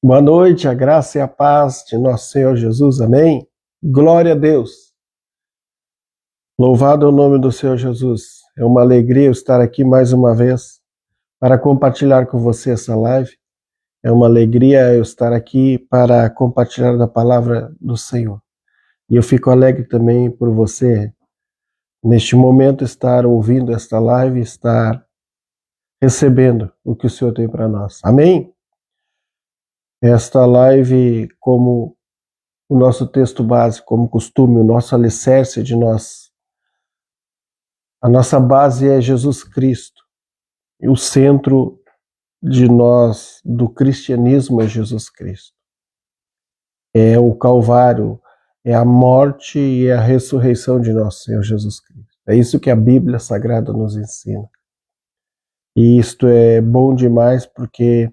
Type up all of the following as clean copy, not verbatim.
Boa noite, a graça e a paz de nosso Senhor Jesus, amém? Glória a Deus. Louvado é o nome do Senhor Jesus. É uma alegria eu estar aqui mais uma vez para compartilhar com você essa live. É uma alegria eu estar aqui para compartilhar da palavra do Senhor. E eu fico alegre também por você, neste momento, estar ouvindo esta live, estar recebendo o que o Senhor tem para nós. Amém? Esta live, como o nosso texto básico, como costume, o nosso alicerce de nós. A nossa base é Jesus Cristo. E o centro de nós, do cristianismo, é Jesus Cristo. É o Calvário, é a morte e a ressurreição de nosso Senhor Jesus Cristo. É isso que a Bíblia Sagrada nos ensina. E isto é bom demais porque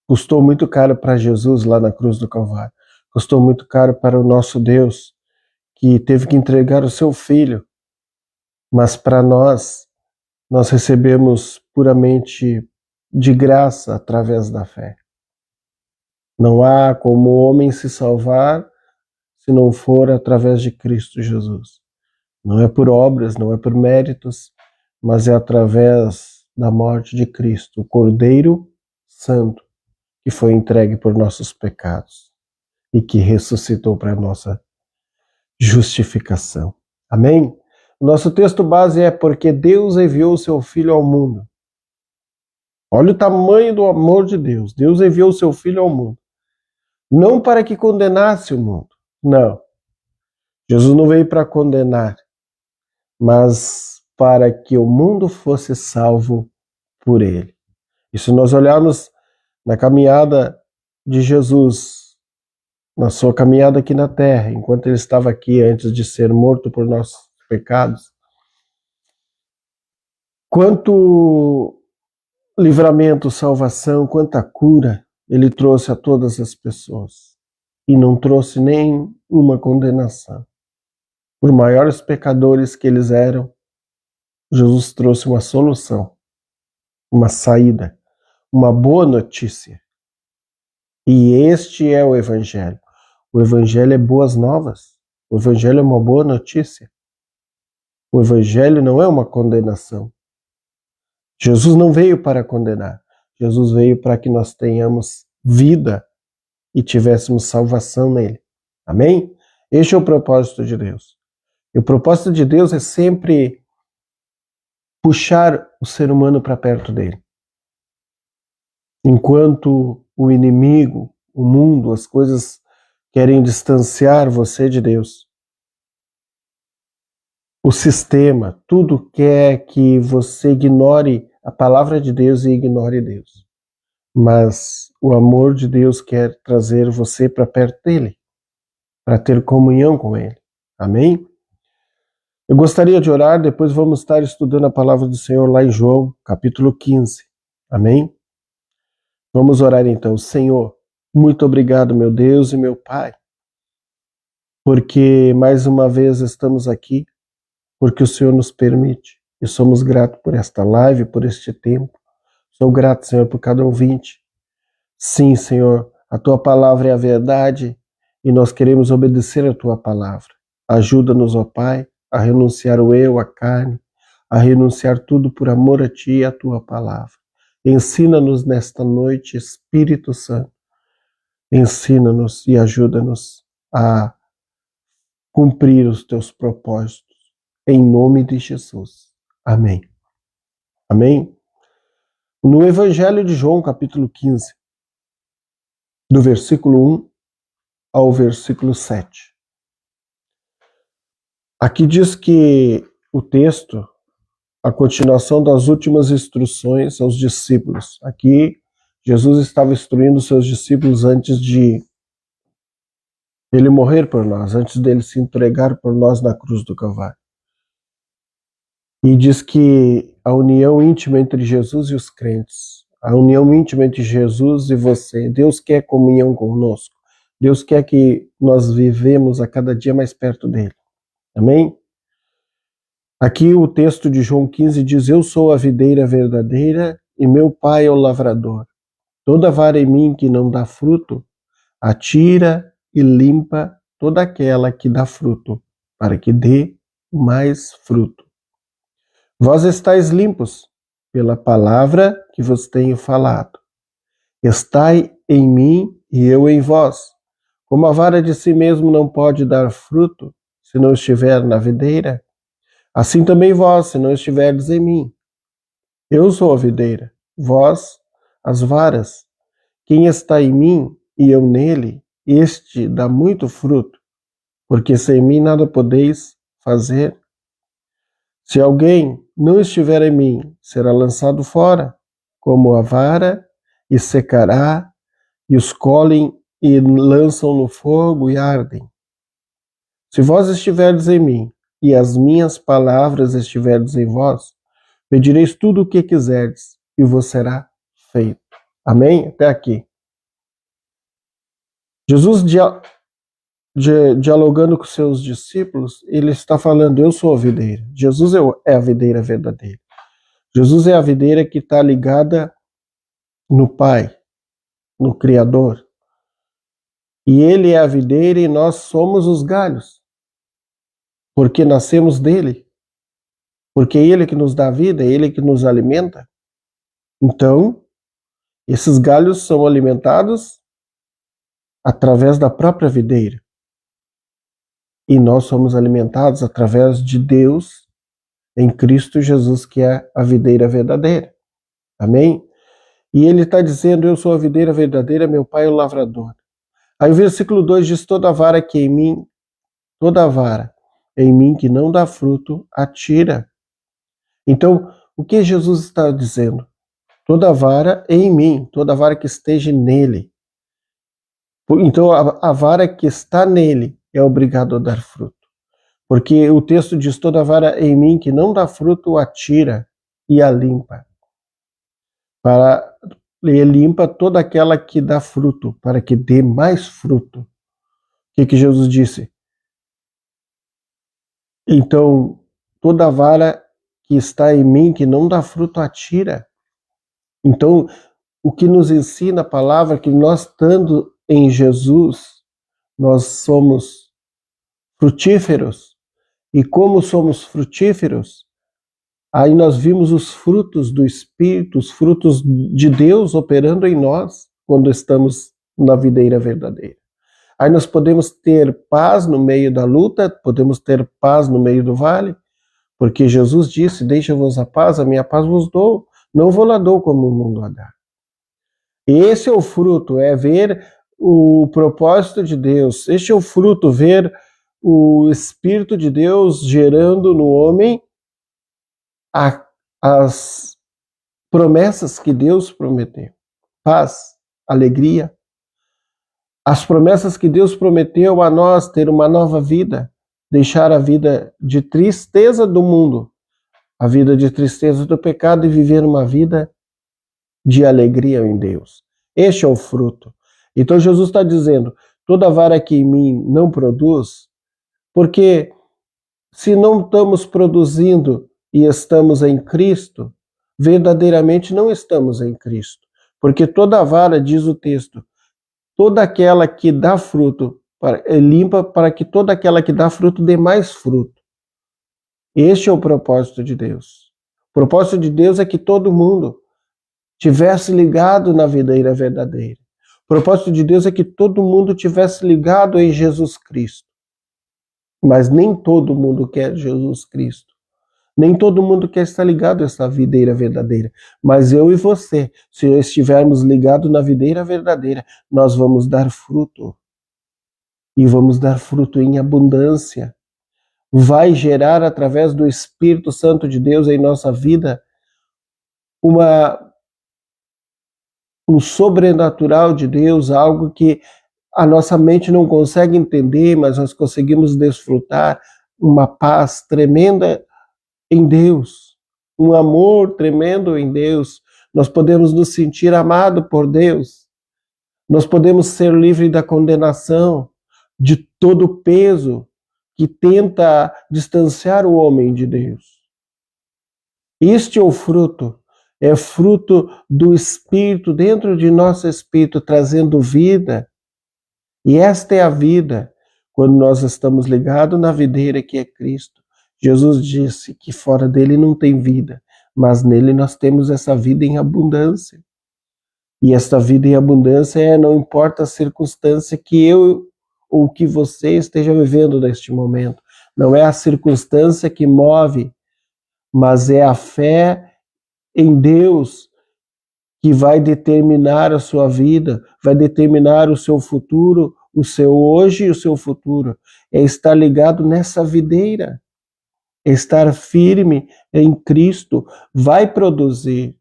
custou muito caro para Jesus lá na cruz do Calvário. Custou muito caro para o nosso Deus, que teve que entregar o seu Filho. Mas para nós recebemos puramente de graça através da fé. Não há como o homem se salvar se não for através de Cristo Jesus. Não é por obras, não é por méritos, mas é através da morte de Cristo, o Cordeiro Santo, que foi entregue por nossos pecados e que ressuscitou para a nossa justificação. Amém? Nosso texto base é porque Deus enviou o seu Filho ao mundo. Olha o tamanho do amor de Deus. Deus enviou o seu Filho ao mundo. Não para que condenasse o mundo. Não. Jesus não veio para condenar, mas para que o mundo fosse salvo por ele. E se nós olharmos na caminhada de Jesus, na sua caminhada aqui na terra, enquanto ele estava aqui antes de ser morto por nossos pecados, quanto livramento, salvação, quanta cura ele trouxe a todas as pessoas. E não trouxe nem uma condenação. Por maiores pecadores que eles eram, Jesus trouxe uma solução, uma saída, uma boa notícia. E este é o Evangelho. O Evangelho é boas novas. O Evangelho é uma boa notícia. O Evangelho não é uma condenação. Jesus não veio para condenar. Jesus veio para que nós tenhamos vida e tivéssemos salvação nele. Amém? Este é o propósito de Deus. E o propósito de Deus é sempre puxar o ser humano para perto dele. Enquanto o inimigo, o mundo, as coisas querem distanciar você de Deus. O sistema, tudo quer que você ignore a palavra de Deus e ignore Deus. Mas o amor de Deus quer trazer você para perto dele, para ter comunhão com ele. Amém? Eu gostaria de orar, depois vamos estar estudando a palavra do Senhor lá em João, capítulo 15. Amém? Vamos orar então. Senhor, muito obrigado, meu Deus e meu Pai, porque mais uma vez estamos aqui, porque o Senhor nos permite. E somos gratos por esta live, por este tempo. Sou grato, Senhor, por cada ouvinte. Sim, Senhor, a Tua palavra é a verdade e nós queremos obedecer a Tua palavra. Ajuda-nos, ó Pai, a renunciar o eu, a carne, a renunciar tudo por amor a Ti e a Tua palavra. Ensina-nos nesta noite, Espírito Santo. Ensina-nos e ajuda-nos a cumprir os Teus propósitos. Em nome de Jesus. Amém. Amém? No Evangelho de João, capítulo 15, do versículo 1 ao versículo 7. Aqui diz que o texto, a continuação das últimas instruções aos discípulos. Aqui, Jesus estava instruindo seus discípulos antes de ele morrer por nós, antes dele se entregar por nós na cruz do Calvário. E diz que a união íntima entre Jesus e os crentes, a união íntima entre Jesus e você, Deus quer comunhão conosco. Deus quer que nós vivemos a cada dia mais perto dele. Amém? Aqui o texto de João 15 diz: Eu sou a videira verdadeira e meu pai é o lavrador. Toda vara em mim que não dá fruto, atira e limpa toda aquela que dá fruto, para que dê mais fruto. Vós estáis limpos pela palavra que vos tenho falado. Estai em mim e eu em vós. Como a vara de si mesmo não pode dar fruto se não estiver na videira, assim também vós, se não estiverdes em mim. Eu sou a videira, vós as varas. Quem está em mim e eu nele, este dá muito fruto, porque sem mim nada podeis fazer. Se alguém não estiver em mim, será lançado fora, como a vara, e secará, e os colhem e lançam no fogo e ardem. Se vós estiverdes em mim, e as minhas palavras estiverdes em vós, pedireis tudo o que quiserdes, e vos será feito. Amém? Até aqui. Jesus, dialogando com seus discípulos, ele está falando, eu sou a videira. Jesus é a videira verdadeira. Jesus é a videira que está ligada no Pai, no Criador. E ele é a videira e nós somos os galhos, porque nascemos dele. Porque é ele que nos dá vida, é ele que nos alimenta. Então, esses galhos são alimentados através da própria videira. E nós somos alimentados através de Deus em Cristo Jesus, que é a videira verdadeira. Amém? E ele está dizendo, eu sou a videira verdadeira, meu pai é o lavrador. Aí o versículo 2 diz, toda vara em mim que não dá fruto, atira. Então, o que Jesus está dizendo? Toda vara em mim, toda vara que esteja nele. Então, a vara que está nele é obrigado a dar fruto. Porque o texto diz, toda vara em mim que não dá fruto, atira e a limpa. E limpa toda aquela que dá fruto, para que dê mais fruto. O que Jesus disse? Então, toda vara que está em mim, que não dá fruto, atira. Então, o que nos ensina a palavra é que nós, estando em Jesus, nós somos frutíferos. E como somos frutíferos, aí nós vimos os frutos do Espírito, os frutos de Deus operando em nós, quando estamos na videira verdadeira. Aí nós podemos ter paz no meio da luta, podemos ter paz no meio do vale, porque Jesus disse, deixa-vos a paz, a minha paz vos dou, não vou lá dou como o mundo a dá. Esse é o fruto, é ver o propósito de Deus. Este é o fruto, ver o Espírito de Deus gerando no homem as promessas que Deus prometeu. Paz, alegria. As promessas que Deus prometeu a nós, ter uma nova vida, deixar a vida de tristeza do mundo, a vida de tristeza do pecado e viver uma vida de alegria em Deus. Este é o fruto. Então Jesus está dizendo, toda vara que em mim não produz, porque se não estamos produzindo e estamos em Cristo, verdadeiramente não estamos em Cristo. Porque toda vara, diz o texto, toda aquela que dá fruto, é limpa para que toda aquela que dá fruto dê mais fruto. Este é o propósito de Deus. O propósito de Deus é que todo mundo tivesse ligado na videira verdadeira. O propósito de Deus é que todo mundo tivesse ligado em Jesus Cristo. Mas nem todo mundo quer Jesus Cristo. Nem todo mundo quer estar ligado a essa videira verdadeira. Mas eu e você, se estivermos ligados na videira verdadeira, nós vamos dar fruto. E vamos dar fruto em abundância. Vai gerar, através do Espírito Santo de Deus em nossa vida, um sobrenatural de Deus, algo que a nossa mente não consegue entender, mas nós conseguimos desfrutar, uma paz tremenda em Deus, um amor tremendo em Deus. Nós podemos nos sentir amados por Deus. Nós podemos ser livres da condenação, de todo o peso que tenta distanciar o homem de Deus. Este é o fruto. é fruto do Espírito, dentro de nosso espírito, trazendo vida. E esta é a vida, quando nós estamos ligados na videira que é Cristo. Jesus disse que fora dele não tem vida, mas nele nós temos essa vida em abundância. E esta vida em abundância não importa a circunstância que eu ou que você esteja vivendo neste momento. Não é a circunstância que move, mas é a fé em Deus que vai determinar a sua vida, vai determinar o seu futuro, o seu hoje e o seu futuro. É estar ligado nessa videira, é estar firme em Cristo, vai produzir.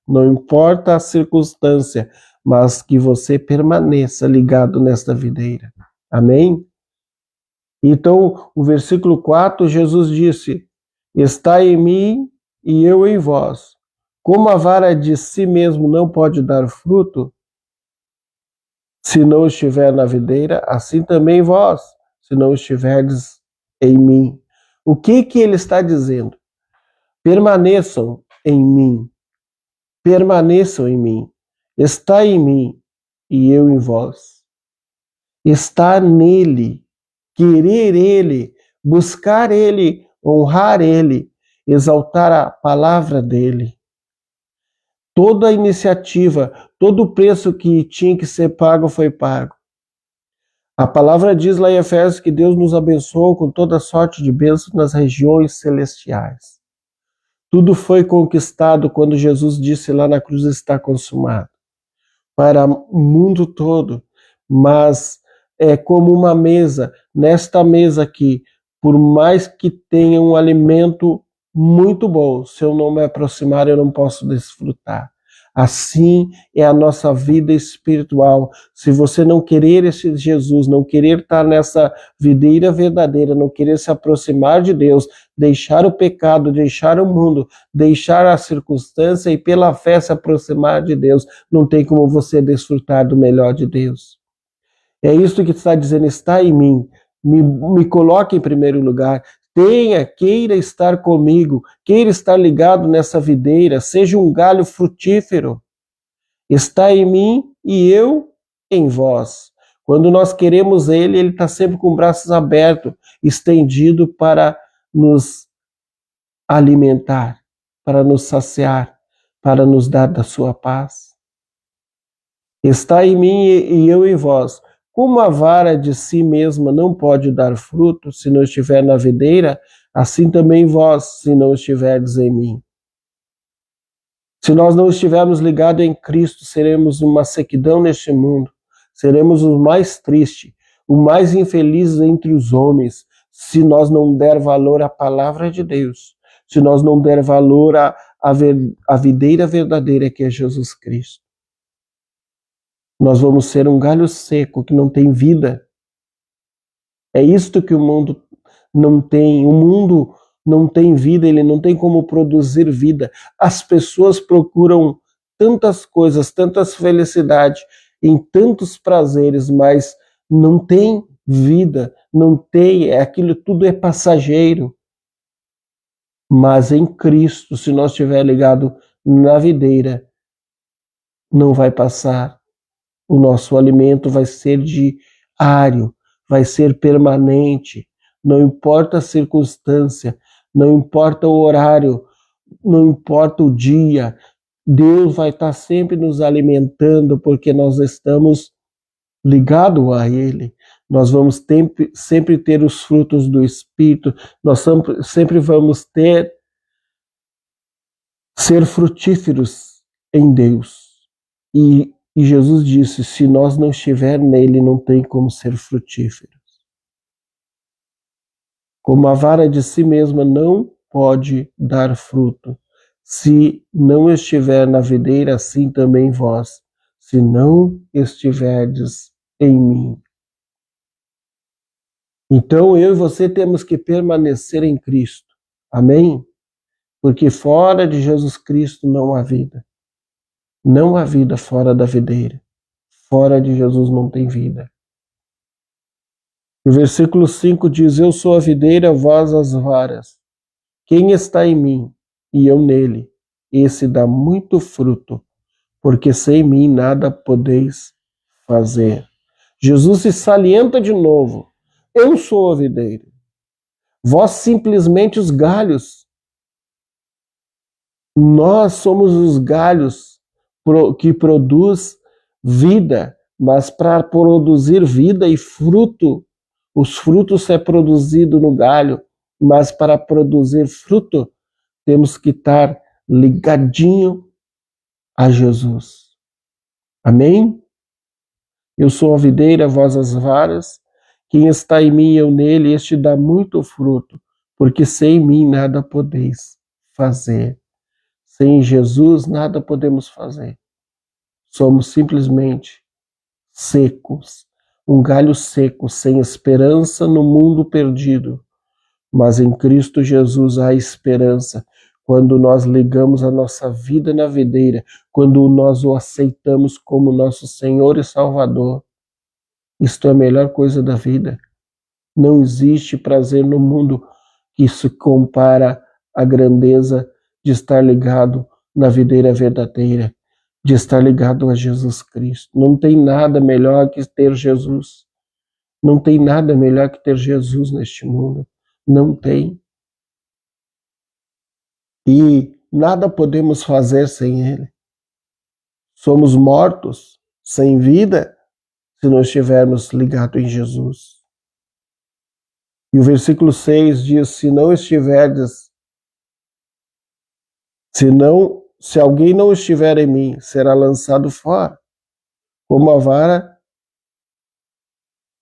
Não importa a circunstância, mas que você permaneça ligado nesta videira. Amém? Então, o versículo 4, Jesus disse: está em mim e eu em vós. Como a vara de si mesmo não pode dar fruto, se não estiver na videira, assim também vós, se não estiverdes em mim. O que ele está dizendo? Permaneçam em mim. Permaneçam em mim. Está em mim e eu em vós. Estar nele, querer ele, buscar ele, honrar ele, exaltar a palavra dele. Toda a iniciativa, todo o preço que tinha que ser pago foi pago. A palavra diz lá em Efésios que Deus nos abençoou com toda sorte de bênçãos nas regiões celestiais. Tudo foi conquistado quando Jesus disse lá na cruz: está consumado. Para o mundo todo, mas é como uma mesa. Nesta mesa aqui, por mais que tenha um alimento muito bom, se eu não me aproximar, eu não posso desfrutar. Assim é a nossa vida espiritual. Se você não querer esse Jesus, não querer estar nessa videira verdadeira, não querer se aproximar de Deus, deixar o pecado, deixar o mundo, deixar a circunstância e pela fé se aproximar de Deus, não tem como você desfrutar do melhor de Deus. É isso que está dizendo: está em mim, me coloque em primeiro lugar, queira estar comigo, queira estar ligado nessa videira, seja um galho frutífero. Está em mim e eu em vós. Quando nós queremos ele está sempre com braços abertos, estendido para nos alimentar, para nos saciar, para nos dar da sua paz. Está em mim e eu em vós. Como a vara de si mesma não pode dar fruto se não estiver na videira, assim também vós, se não estiverdes em mim. Se nós não estivermos ligados em Cristo, seremos uma sequidão neste mundo, seremos os mais tristes, os mais infelizes entre os homens, se nós não der valor à palavra de Deus, se nós não der valor à videira verdadeira que é Jesus Cristo. Nós vamos ser um galho seco que não tem vida. É isto que o mundo não tem. O mundo não tem vida, ele não tem como produzir vida. As pessoas procuram tantas coisas, tantas felicidades, em tantos prazeres, mas não tem vida, não tem, aquilo tudo é passageiro. Mas em Cristo, se nós estiver ligado na videira, não vai passar. O nosso alimento vai ser diário, vai ser permanente, não importa a circunstância, não importa o horário, não importa o dia, Deus vai estar sempre nos alimentando, porque nós estamos ligados a Ele. Nós vamos sempre ter os frutos do Espírito, nós sempre vamos ser frutíferos em Deus. E Jesus disse: se nós não estiver nele, não tem como ser frutíferos. Como a vara de si mesma não pode dar fruto, se não estiver na videira, assim também vós, se não estiverdes em mim. Então eu e você temos que permanecer em Cristo. Amém? Porque fora de Jesus Cristo não há vida. Não há vida fora da videira. Fora de Jesus não tem vida. O versículo 5 diz: eu sou a videira, vós as varas. Quem está em mim e eu nele, esse dá muito fruto, porque sem mim nada podeis fazer. Jesus se salienta de novo. Eu sou a videira. Vós simplesmente os galhos. Nós somos os galhos que produz vida, mas para produzir vida e fruto, os frutos é produzido no galho, mas para produzir fruto, temos que estar ligadinho a Jesus. Amém? Eu sou a videira, vós as varas. Quem está em mim, eu nele, este dá muito fruto, porque sem mim nada podeis fazer. Sem Jesus nada podemos fazer. Somos simplesmente secos, um galho seco, sem esperança no mundo perdido. Mas em Cristo Jesus há esperança. Quando nós ligamos a nossa vida na videira, quando nós o aceitamos como nosso Senhor e Salvador, isto é a melhor coisa da vida. Não existe prazer no mundo que se compara à grandeza de estar ligado na videira verdadeira, de estar ligado a Jesus Cristo. Não tem nada melhor que ter Jesus. Não tem nada melhor que ter Jesus neste mundo. Não tem. E nada podemos fazer sem Ele. Somos mortos, sem vida, se não estivermos ligados em Jesus. E o versículo 6 diz: se alguém não estiver em mim, será lançado fora, como a vara,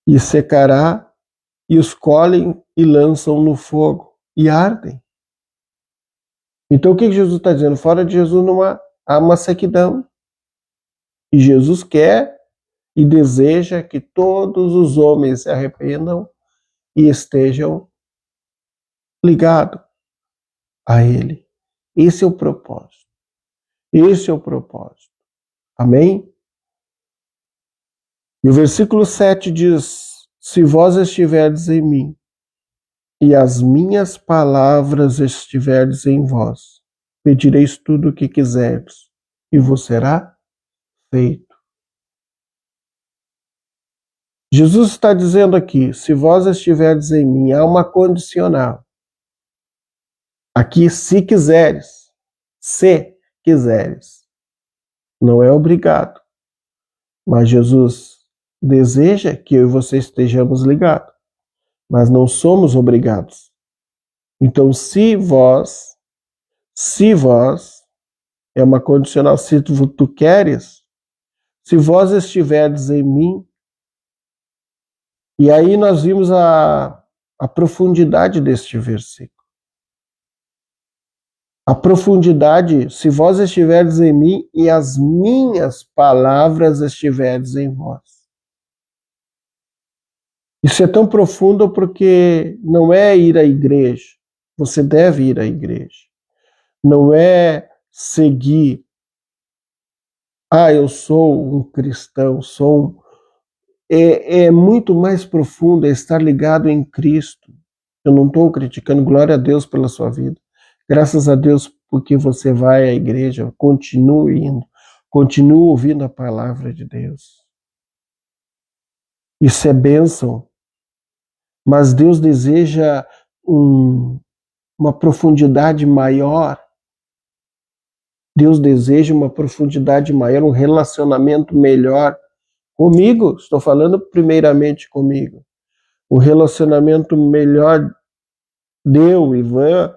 e secará, e os colhem e lançam no fogo, e ardem. Então o que Jesus está dizendo? Fora de Jesus não há uma sequidão. E Jesus quer e deseja que todos os homens se arrependam e estejam ligados a Ele. Esse é o propósito. Esse é o propósito. Amém? E o versículo 7 diz: se vós estiverdes em mim, e as minhas palavras estiverdes em vós, pedireis tudo o que quiserdes, e vos será feito. Jesus está dizendo aqui: se vós estiverdes em mim, há uma condicional. Aqui, se quiseres. Se quiseres. Não é obrigado. Mas Jesus deseja que eu e você estejamos ligados. Mas não somos obrigados. Então, se vós, é uma condicional, se tu queres, se vós estiverdes em mim, e aí nós vimos a profundidade deste versículo. A profundidade, se vós estiverdes em mim e as minhas palavras estiverdes em vós. Isso é tão profundo porque não é ir à igreja. Você deve ir à igreja. Não é seguir. Eu sou um cristão, É muito mais profundo, é estar ligado em Cristo. Eu não estou criticando, glória a Deus pela sua vida. Graças a Deus porque você vai à igreja, continue indo, continue ouvindo a palavra de Deus. Isso é bênção. Mas Deus deseja uma profundidade maior. Deus deseja uma profundidade maior, um relacionamento melhor comigo. Estou falando primeiramente comigo. Um relacionamento melhor deu, Ivan,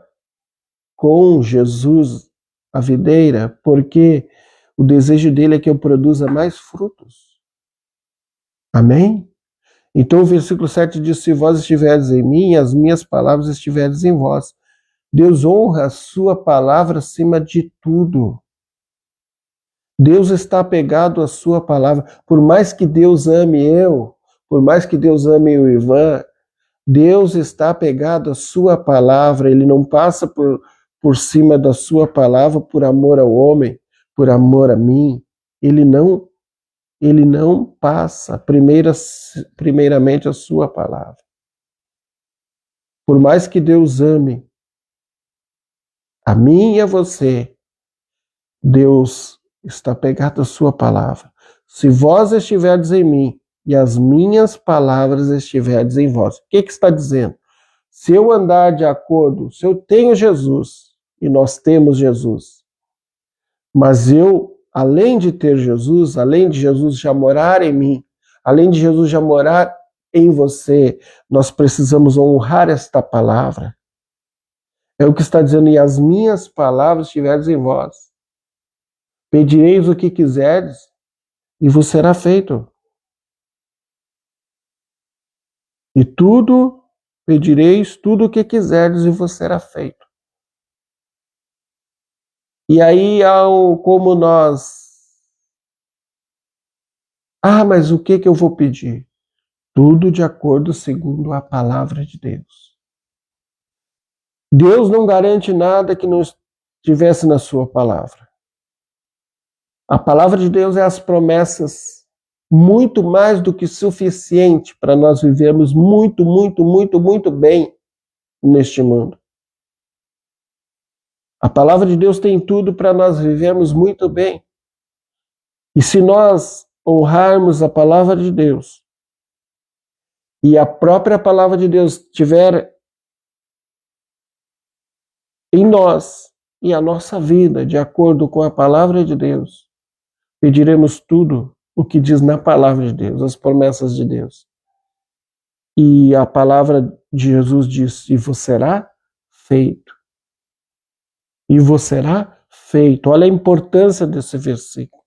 com Jesus, a videira, porque o desejo dele é que eu produza mais frutos. Amém? Então o versículo 7 diz: se vós estiverdes em mim, as minhas palavras estiverdes em vós. Deus honra a sua palavra acima de tudo. Deus está apegado à sua palavra. Por mais que Deus ame eu, por mais que Deus ame o Ivan, Deus está apegado à sua palavra. Ele não passa por cima da sua palavra por amor ao homem, por amor a mim. Ele não passa primeiramente a sua palavra. Por mais que Deus ame a mim e a você, Deus está pegado à sua palavra. Se vós estiverdes em mim e as minhas palavras estiverdes em vós. O que está dizendo? Se eu andar de acordo, se eu tenho Jesus, e nós temos Jesus, mas eu, além de ter Jesus, além de Jesus já morar em mim, além de Jesus já morar em você, nós precisamos honrar esta palavra. É o que está dizendo, e as minhas palavras estiverdes em vós. Pedireis o que quiserdes, e vos será feito. E tudo, pedireis tudo o que quiserdes, e vos será feito. E aí, como nós... mas o que eu vou pedir? Tudo de acordo segundo a palavra de Deus. Deus não garante nada que não estivesse na sua palavra. A palavra de Deus é as promessas muito mais do que suficiente para nós vivermos muito, muito, muito, muito bem neste mundo. A palavra de Deus tem tudo para nós vivermos muito bem. E se nós honrarmos a palavra de Deus, e a própria palavra de Deus estiver em nós e a nossa vida de acordo com a palavra de Deus, pediremos tudo o que diz na palavra de Deus, as promessas de Deus. E a palavra de Jesus diz, e vos será feito. E vos será feito. Olha a importância desse versículo.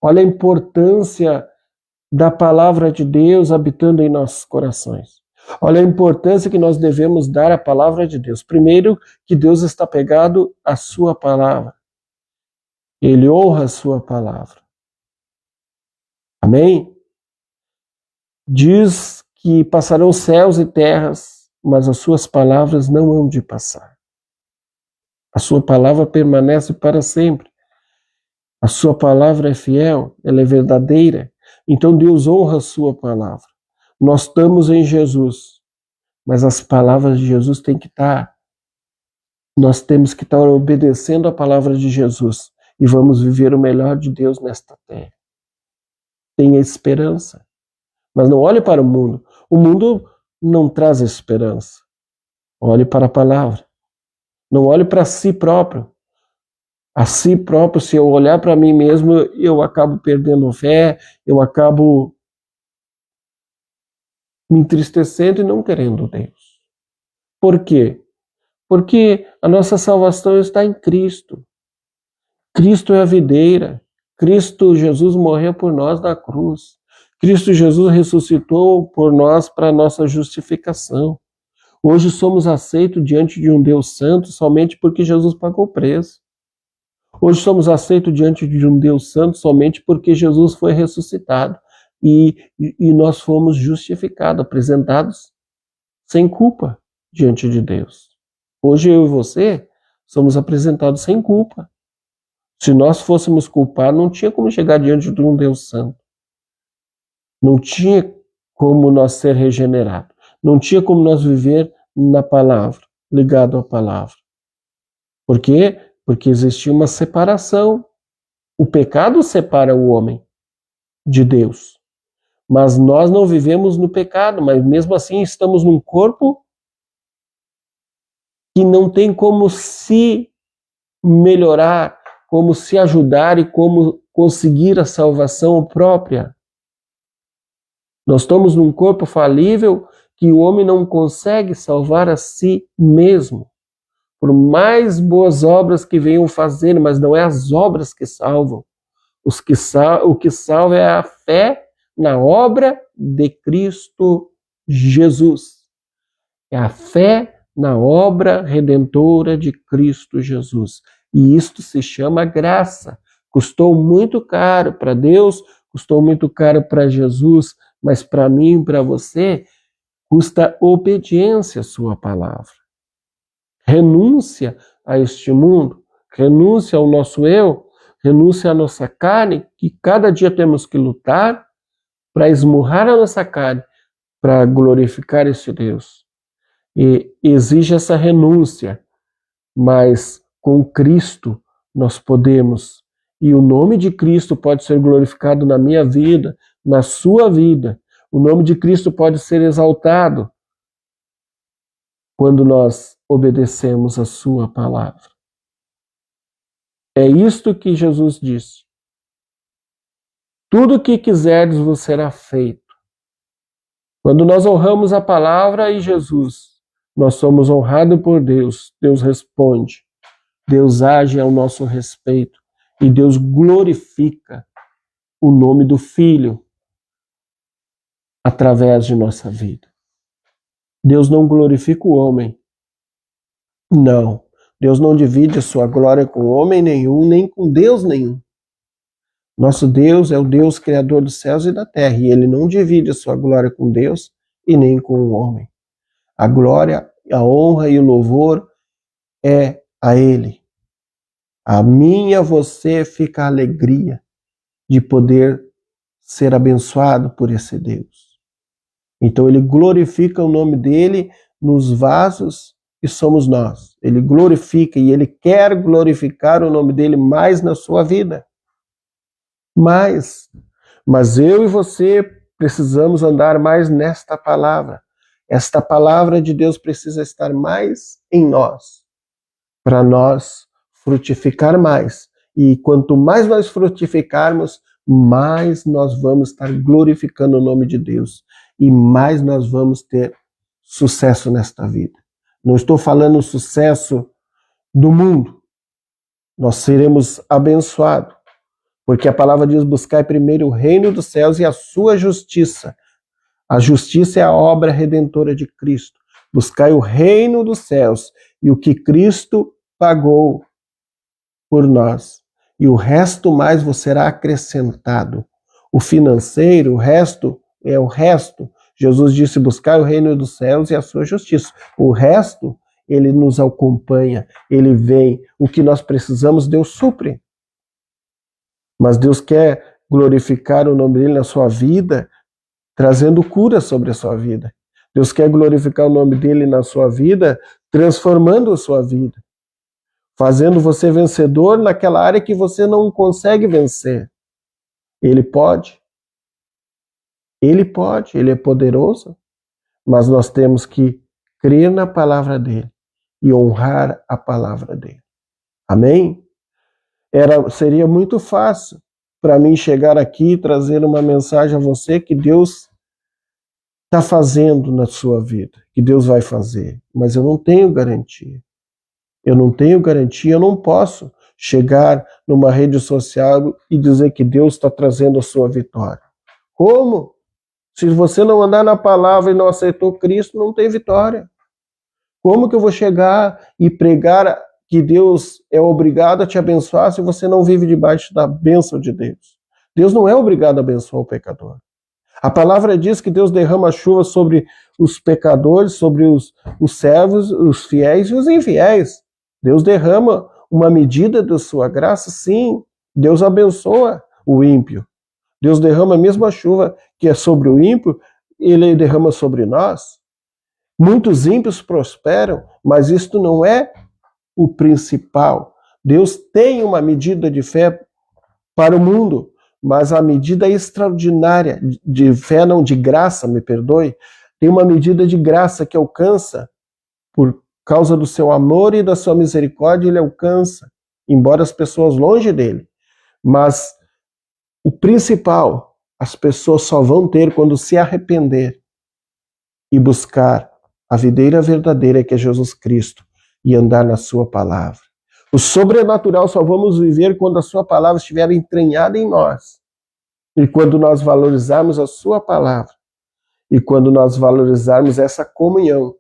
Olha a importância da palavra de Deus habitando em nossos corações. Olha a importância que nós devemos dar à palavra de Deus. Primeiro, que Deus está pegado à sua palavra. Ele honra a sua palavra. Amém? Diz que passarão céus e terras, mas as suas palavras não hão de passar. A sua palavra permanece para sempre. A sua palavra é fiel, ela é verdadeira. Então Deus honra a sua palavra. Nós estamos em Jesus, mas as palavras de Jesus têm que estar. Nós temos que estar obedecendo a palavra de Jesus e vamos viver o melhor de Deus nesta terra. Tenha esperança, mas não olhe para o mundo. O mundo não traz esperança. Olhe para a palavra. Não olhe para si próprio. A si próprio, se eu olhar para mim mesmo, eu acabo perdendo fé, eu acabo me entristecendo e não querendo Deus. Por quê? Porque a nossa salvação está em Cristo. Cristo é a videira. Cristo Jesus morreu por nós na cruz. Cristo Jesus ressuscitou por nós para a nossa justificação. Hoje somos aceitos diante de um Deus santo somente porque Jesus pagou o preço. Hoje somos aceitos diante de um Deus santo somente porque Jesus foi ressuscitado. E nós fomos justificados, apresentados sem culpa diante de Deus. Hoje eu e você somos apresentados sem culpa. Se nós fôssemos culpados, não tinha como chegar diante de um Deus santo. Não tinha como nós ser regenerados. Não tinha como nós viver na palavra, ligado à palavra. Por quê? Porque existia uma separação. O pecado separa o homem de Deus. Mas nós não vivemos no pecado, mas mesmo assim estamos num corpo que não tem como se melhorar, como se ajudar e como conseguir a salvação própria. Nós estamos num corpo falível que o homem não consegue salvar a si mesmo. Por mais boas obras que venham fazer, mas não é as obras que salvam. O que salva é a fé na obra de Cristo Jesus. É a fé na obra redentora de Cristo Jesus. E isto se chama graça. Custou muito caro para Deus, custou muito caro para Jesus, mas para mim e para você, custa obediência à sua palavra. Renúncia a este mundo, renúncia ao nosso eu, renúncia à nossa carne, que cada dia temos que lutar para esmurrar a nossa carne, para glorificar esse Deus. E exige essa renúncia, mas com Cristo nós podemos E o nome de Cristo pode ser glorificado na minha vida, na sua vida. O nome de Cristo pode ser exaltado quando nós obedecemos a sua palavra. É isto que Jesus disse. Tudo o que quiserdes vos será feito. Quando nós honramos a palavra e Jesus, nós somos honrados por Deus. Deus responde. Deus age ao nosso respeito. E Deus glorifica o nome do Filho através de nossa vida. Deus não glorifica o homem. Não. Deus não divide a sua glória com homem nenhum, nem com Deus nenhum. Nosso Deus é o Deus criador dos céus e da terra, e ele não divide a sua glória com Deus e nem com o homem. A glória, a honra e o louvor é a ele. A mim e a você fica a alegria de poder ser abençoado por esse Deus. Então ele glorifica o nome dele nos vasos que somos nós. Ele glorifica e ele quer glorificar o nome dele mais na sua vida. Mas eu e você precisamos andar mais nesta palavra. Esta palavra de Deus precisa estar mais em nós, para nós frutificar mais. E quanto mais nós frutificarmos, mais nós vamos estar glorificando o nome de Deus e mais nós vamos ter sucesso nesta vida. Não estou falando sucesso do mundo. Nós seremos abençoados, porque a palavra diz: buscai primeiro o reino dos céus e a sua justiça. A justiça é a obra redentora de Cristo. Buscai o reino dos céus e o que Cristo pagou por nós. E o resto mais vos será acrescentado. O financeiro, o resto é o resto. Jesus disse: buscai o reino dos céus e a sua justiça. O resto, ele nos acompanha, ele vem. O que nós precisamos, Deus supre. Mas Deus quer glorificar o nome dele na sua vida, trazendo cura sobre a sua vida. Deus quer glorificar o nome dele na sua vida, transformando a sua vida, fazendo você vencedor naquela área que você não consegue vencer. Ele pode. Ele pode, ele é poderoso, mas nós temos que crer na palavra dele e honrar a palavra dele. Amém? Seria muito fácil para mim chegar aqui e trazer uma mensagem a você que Deus está fazendo na sua vida, que Deus vai fazer, mas eu não tenho garantia. Eu não tenho garantia, eu não posso chegar numa rede social e dizer que Deus está trazendo a sua vitória. Como? Se você não andar na palavra e não aceitou Cristo, não tem vitória. Como que eu vou chegar e pregar que Deus é obrigado a te abençoar se você não vive debaixo da bênção de Deus? Deus não é obrigado a abençoar o pecador. A palavra diz que Deus derrama chuva sobre os pecadores, sobre os servos, os fiéis e os infiéis. Deus derrama uma medida da sua graça, sim. Deus abençoa o ímpio. Deus derrama a mesma chuva que é sobre o ímpio, ele derrama sobre nós. Muitos ímpios prosperam, mas isto não é o principal. Deus tem uma medida de fé para o mundo, mas a medida extraordinária de fé, não de graça, me perdoe, tem uma medida de graça que alcança, por causa do seu amor e da sua misericórdia, ele alcança, embora as pessoas longe dele. Mas o principal, as pessoas só vão ter quando se arrepender e buscar a videira verdadeira, que é Jesus Cristo, e andar na sua palavra. O sobrenatural só vamos viver quando a sua palavra estiver entranhada em nós. E quando nós valorizarmos a sua palavra. E quando nós valorizarmos essa comunhão.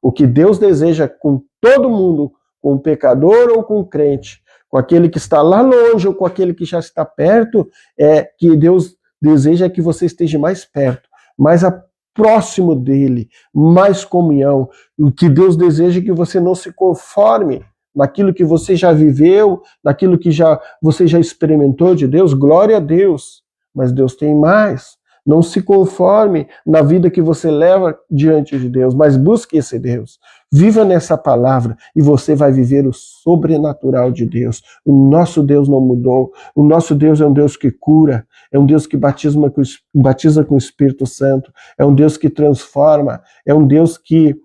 O que Deus deseja com todo mundo, com o pecador ou com o crente, com aquele que está lá longe ou com aquele que já está perto, é que Deus deseja que você esteja mais perto, mais próximo dele, mais comunhão. O que Deus deseja é que você não se conforme naquilo que você já viveu, naquilo que você já experimentou de Deus. Glória a Deus, mas Deus tem mais. Não se conforme na vida que você leva diante de Deus, mas busque esse Deus. Viva nessa palavra e você vai viver o sobrenatural de Deus. O nosso Deus não mudou. O nosso Deus é um Deus que cura, é um Deus que batiza com o Espírito Santo, é um Deus que transforma, é um Deus que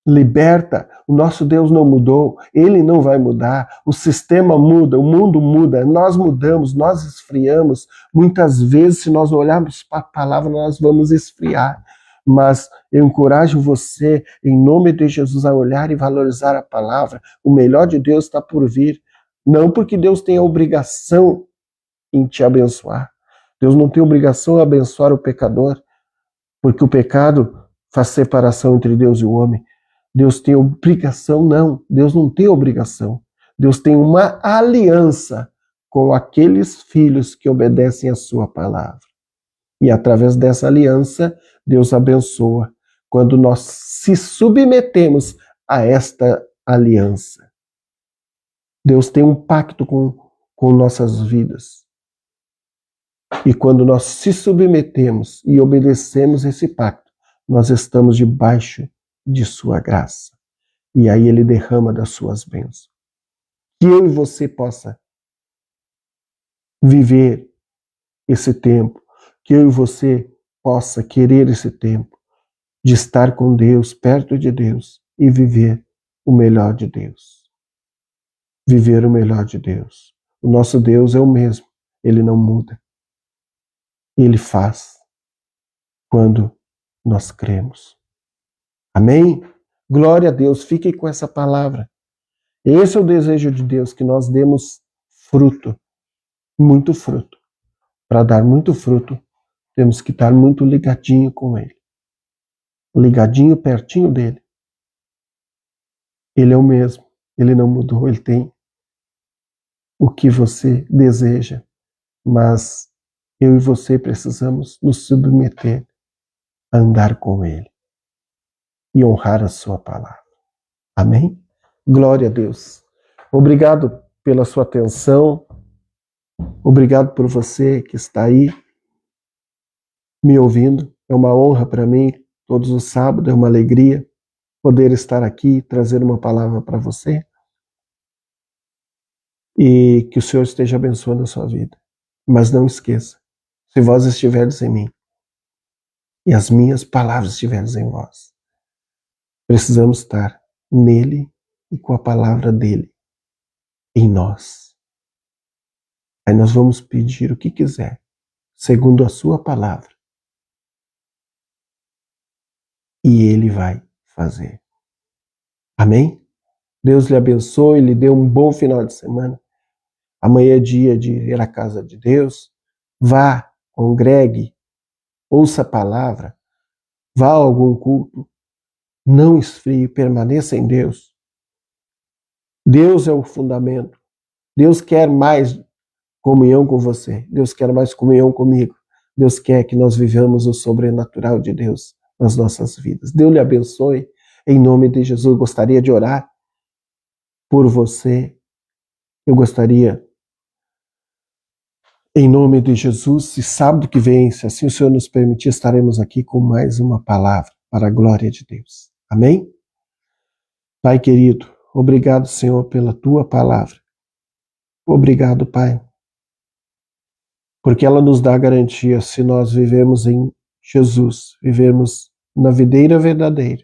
liberta. O nosso Deus não mudou, Ele não vai mudar. O sistema muda, o mundo muda, nós mudamos, nós esfriamos. Muitas vezes, se nós olharmos para a palavra, nós vamos esfriar. Mas eu encorajo você, em nome de Jesus, a olhar e valorizar a palavra. O melhor de Deus está por vir. Não porque Deus tem a obrigação em te abençoar. Deus não tem obrigação em abençoar o pecador, porque o pecado faz separação entre Deus e o homem. Deus tem obrigação? Não, Deus não tem obrigação. Deus tem uma aliança com aqueles filhos que obedecem a sua palavra. E através dessa aliança, Deus abençoa quando nós se submetemos a esta aliança. Deus tem um pacto com nossas vidas. E quando nós se submetemos e obedecemos esse pacto, nós estamos debaixo de sua graça. E aí ele derrama das suas bênçãos. Que eu e você possa viver esse tempo, que eu e você possa querer esse tempo de estar com Deus, perto de Deus e viver o melhor de Deus. Viver o melhor de Deus. O nosso Deus é o mesmo, ele não muda. Ele faz quando nós cremos. Amém? Glória a Deus, fique com essa palavra. Esse é o desejo de Deus, que nós demos fruto, muito fruto. Para dar muito fruto, temos que estar muito ligadinho com Ele. Ligadinho, pertinho dEle. Ele é o mesmo, Ele não mudou, Ele tem o que você deseja, mas eu e você precisamos nos submeter a andar com Ele e honrar a sua palavra. Amém? Glória a Deus. Obrigado pela sua atenção. Obrigado por você que está aí me ouvindo. É uma honra para mim, todos os sábados, é uma alegria poder estar aqui e trazer uma palavra para você. E que o Senhor esteja abençoando a sua vida. Mas não esqueça, se vós estiverdes em mim e as minhas palavras estiverem em vós, precisamos estar nele e com a palavra dele em nós. Aí nós vamos pedir o que quiser, segundo a sua palavra. E ele vai fazer. Amém? Deus lhe abençoe, lhe dê um bom final de semana. Amanhã é dia de ir à casa de Deus. Vá, congregue, ouça a palavra, vá a algum culto. Não esfrie, permaneça em Deus. Deus é o fundamento. Deus quer mais comunhão com você. Deus quer mais comunhão comigo. Deus quer que nós vivamos o sobrenatural de Deus nas nossas vidas. Deus lhe abençoe. Em nome de Jesus, eu gostaria de orar por você. Eu gostaria, em nome de Jesus, se sábado que vem, se assim o Senhor nos permitir, estaremos aqui com mais uma palavra para a glória de Deus. Amém? Pai querido, obrigado, Senhor, pela tua palavra. Obrigado, Pai, porque ela nos dá garantia, se nós vivemos em Jesus, vivermos na videira verdadeira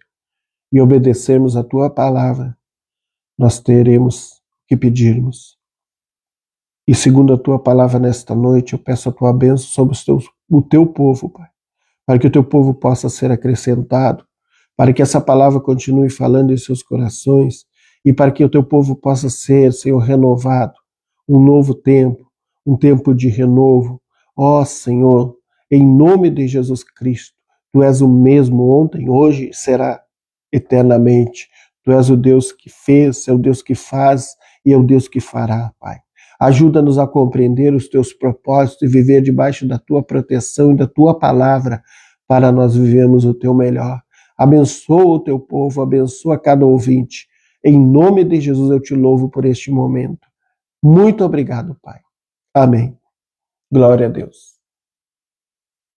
e obedecermos a tua palavra, nós teremos o que pedirmos. E segundo a tua palavra nesta noite, eu peço a tua bênção sobre o teu povo, Pai, para que o teu povo possa ser acrescentado, para que essa palavra continue falando em seus corações e para que o teu povo possa ser, Senhor, renovado, um novo tempo, um tempo de renovo. Ó Senhor, em nome de Jesus Cristo, tu és o mesmo ontem, hoje e será eternamente. Tu és o Deus que fez, é o Deus que faz e é o Deus que fará, Pai. Ajuda-nos a compreender os teus propósitos e viver debaixo da tua proteção e da tua palavra para nós vivermos o teu melhor. Abençoa o teu povo, abençoa cada ouvinte. Em nome de Jesus eu te louvo por este momento. Muito obrigado, Pai. Amém. Glória a Deus.